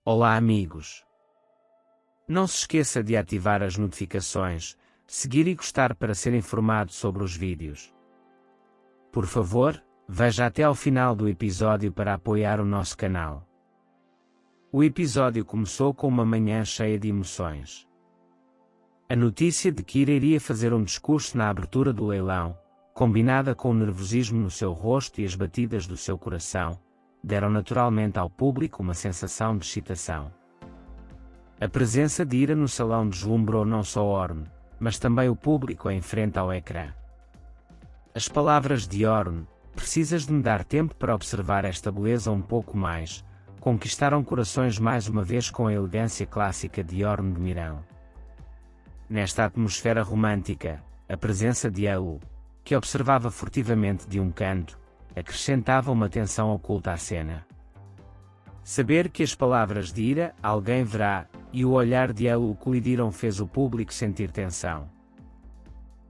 Olá amigos! Não se esqueça de ativar as notificações, seguir e gostar para ser informado sobre os vídeos. Por favor, veja até ao final do episódio para apoiar o nosso canal. O episódio começou com uma manhã cheia de emoções. A notícia de que Ira iria fazer um discurso na abertura do leilão, combinada com o nervosismo no seu rosto e as batidas do seu coração, deram naturalmente ao público uma sensação de excitação. A presença de Ira no salão deslumbrou não só Orne, mas também o público em frente ao ecrã. As palavras de Orne, "Precisas de me dar tempo para observar esta beleza um pouco mais", conquistaram corações mais uma vez com a elegância clássica de Orne de Mirão. Nesta atmosfera romântica, a presença de Ailu, que observava furtivamente de um canto, acrescentava uma tensão oculta à cena. Saber que as palavras de Ira, "alguém verá", e o olhar de Ailu colidiram fez o público sentir tensão.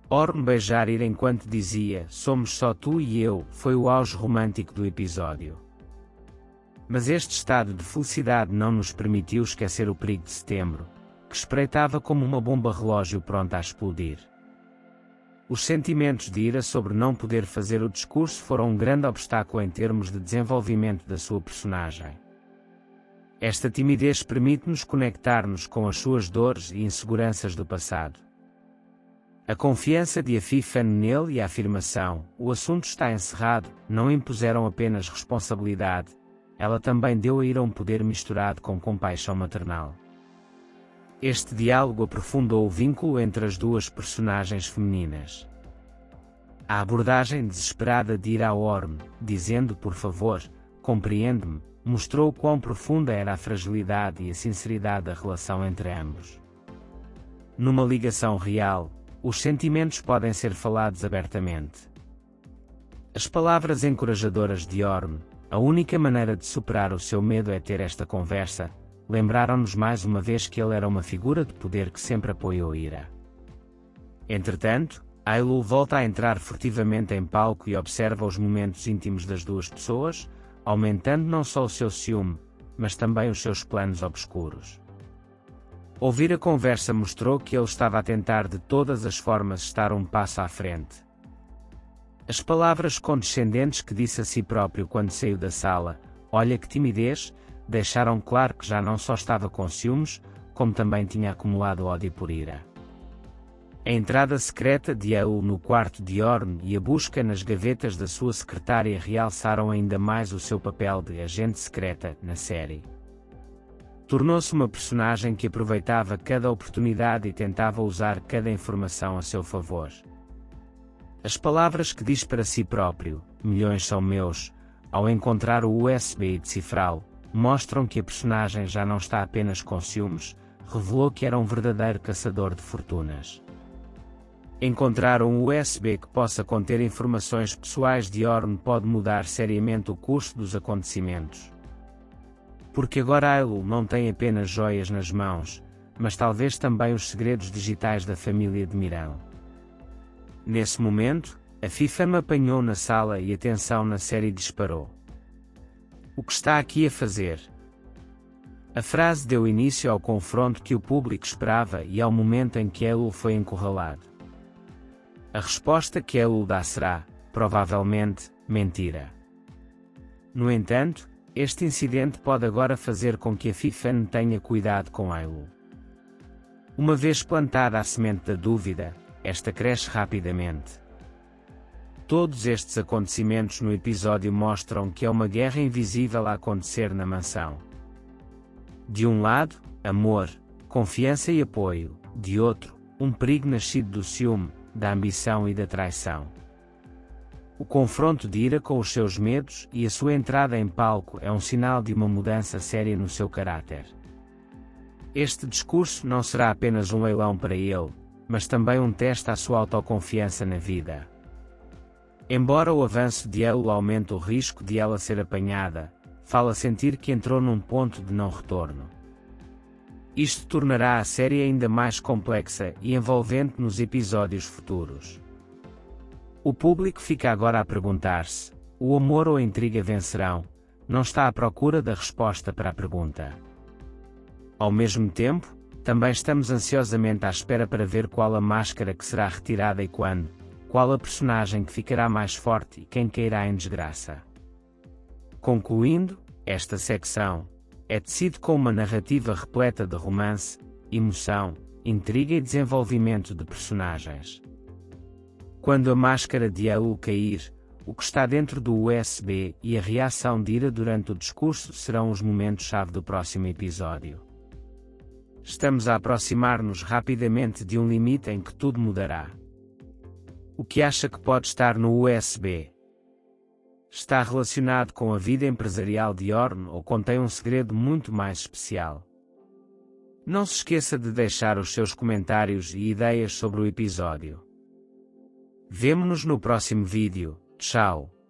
Orne beijar Ira enquanto dizia "somos só tu e eu" foi o auge romântico do episódio. Mas este estado de felicidade não nos permitiu esquecer o perigo de setembro, que espreitava como uma bomba relógio pronta a explodir. Os sentimentos de Ira sobre não poder fazer o discurso foram um grande obstáculo em termos de desenvolvimento da sua personagem. Esta timidez permite-nos conectar-nos com as suas dores e inseguranças do passado. A confiança de Afifan nele e a afirmação, "o assunto está encerrado", não impuseram apenas responsabilidade, ela também deu a Ira um poder misturado com compaixão maternal. Este diálogo aprofundou o vínculo entre as duas personagens femininas. A abordagem desesperada de Ira a Orne, dizendo "por favor, compreende-me", mostrou quão profunda era a fragilidade e a sinceridade da relação entre ambos. Numa ligação real, os sentimentos podem ser falados abertamente. As palavras encorajadoras de Orne, "a única maneira de superar o seu medo é ter esta conversa", lembraram-nos mais uma vez que ele era uma figura de poder que sempre apoiou Ira. Entretanto, Ailu volta a entrar furtivamente em palco e observa os momentos íntimos das duas pessoas, aumentando não só o seu ciúme, mas também os seus planos obscuros. Ouvir a conversa mostrou que ele estava a tentar de todas as formas estar um passo à frente. As palavras condescendentes que disse a si próprio quando saiu da sala, "olha que timidez", deixaram claro que já não só estava com ciúmes, como também tinha acumulado ódio por Ira. A entrada secreta de Ailu no quarto de Orne e a busca nas gavetas da sua secretária realçaram ainda mais o seu papel de agente secreta na série. Tornou-se uma personagem que aproveitava cada oportunidade e tentava usar cada informação a seu favor. As palavras que diz para si próprio, "milhões são meus", ao encontrar o USB e decifrá-lo, mostram que a personagem já não está apenas com ciúmes, revelou que era um verdadeiro caçador de fortunas. Encontrar um USB que possa conter informações pessoais de Orne pode mudar seriamente o curso dos acontecimentos. Porque agora Ailu não tem apenas joias nas mãos, mas talvez também os segredos digitais da família de Mirão. Nesse momento, a Afifan apanhou na sala e a tensão na série disparou. "O que está aqui a fazer?" A frase deu início ao confronto que o público esperava e ao momento em que Ailu foi encurralado. A resposta que Ailu dá será, provavelmente, mentira. No entanto, este incidente pode agora fazer com que a Afifan tenha cuidado com Ailu. Uma vez plantada a semente da dúvida, esta cresce rapidamente. Todos estes acontecimentos no episódio mostram que é uma guerra invisível a acontecer na mansão. De um lado, amor, confiança e apoio; de outro, um perigo nascido do ciúme, da ambição e da traição. O confronto de Ira com os seus medos e a sua entrada em palco é um sinal de uma mudança séria no seu caráter. Este discurso não será apenas um leilão para ele, mas também um teste à sua autoconfiança na vida. Embora o avanço de Ailu aumente o risco de ela ser apanhada, fala sentir que entrou num ponto de não retorno. Isto tornará a série ainda mais complexa e envolvente nos episódios futuros. O público fica agora a perguntar-se: o amor ou a intriga vencerão? Não está à procura da resposta para a pergunta. Ao mesmo tempo, também estamos ansiosamente à espera para ver qual a máscara que será retirada e quando, qual a personagem que ficará mais forte e quem cairá em desgraça. Concluindo, esta secção é tecido com uma narrativa repleta de romance, emoção, intriga e desenvolvimento de personagens. Quando a máscara de Aul cair, o que está dentro do USB e a reação de ira durante o discurso serão os momentos-chave do próximo episódio. Estamos a aproximar-nos rapidamente de um limite em que tudo mudará. O que acha que pode estar no USB? Está relacionado com a vida empresarial de Orn ou contém um segredo muito mais especial? Não se esqueça de deixar os seus comentários e ideias sobre o episódio. Vemo-nos no próximo vídeo. Tchau!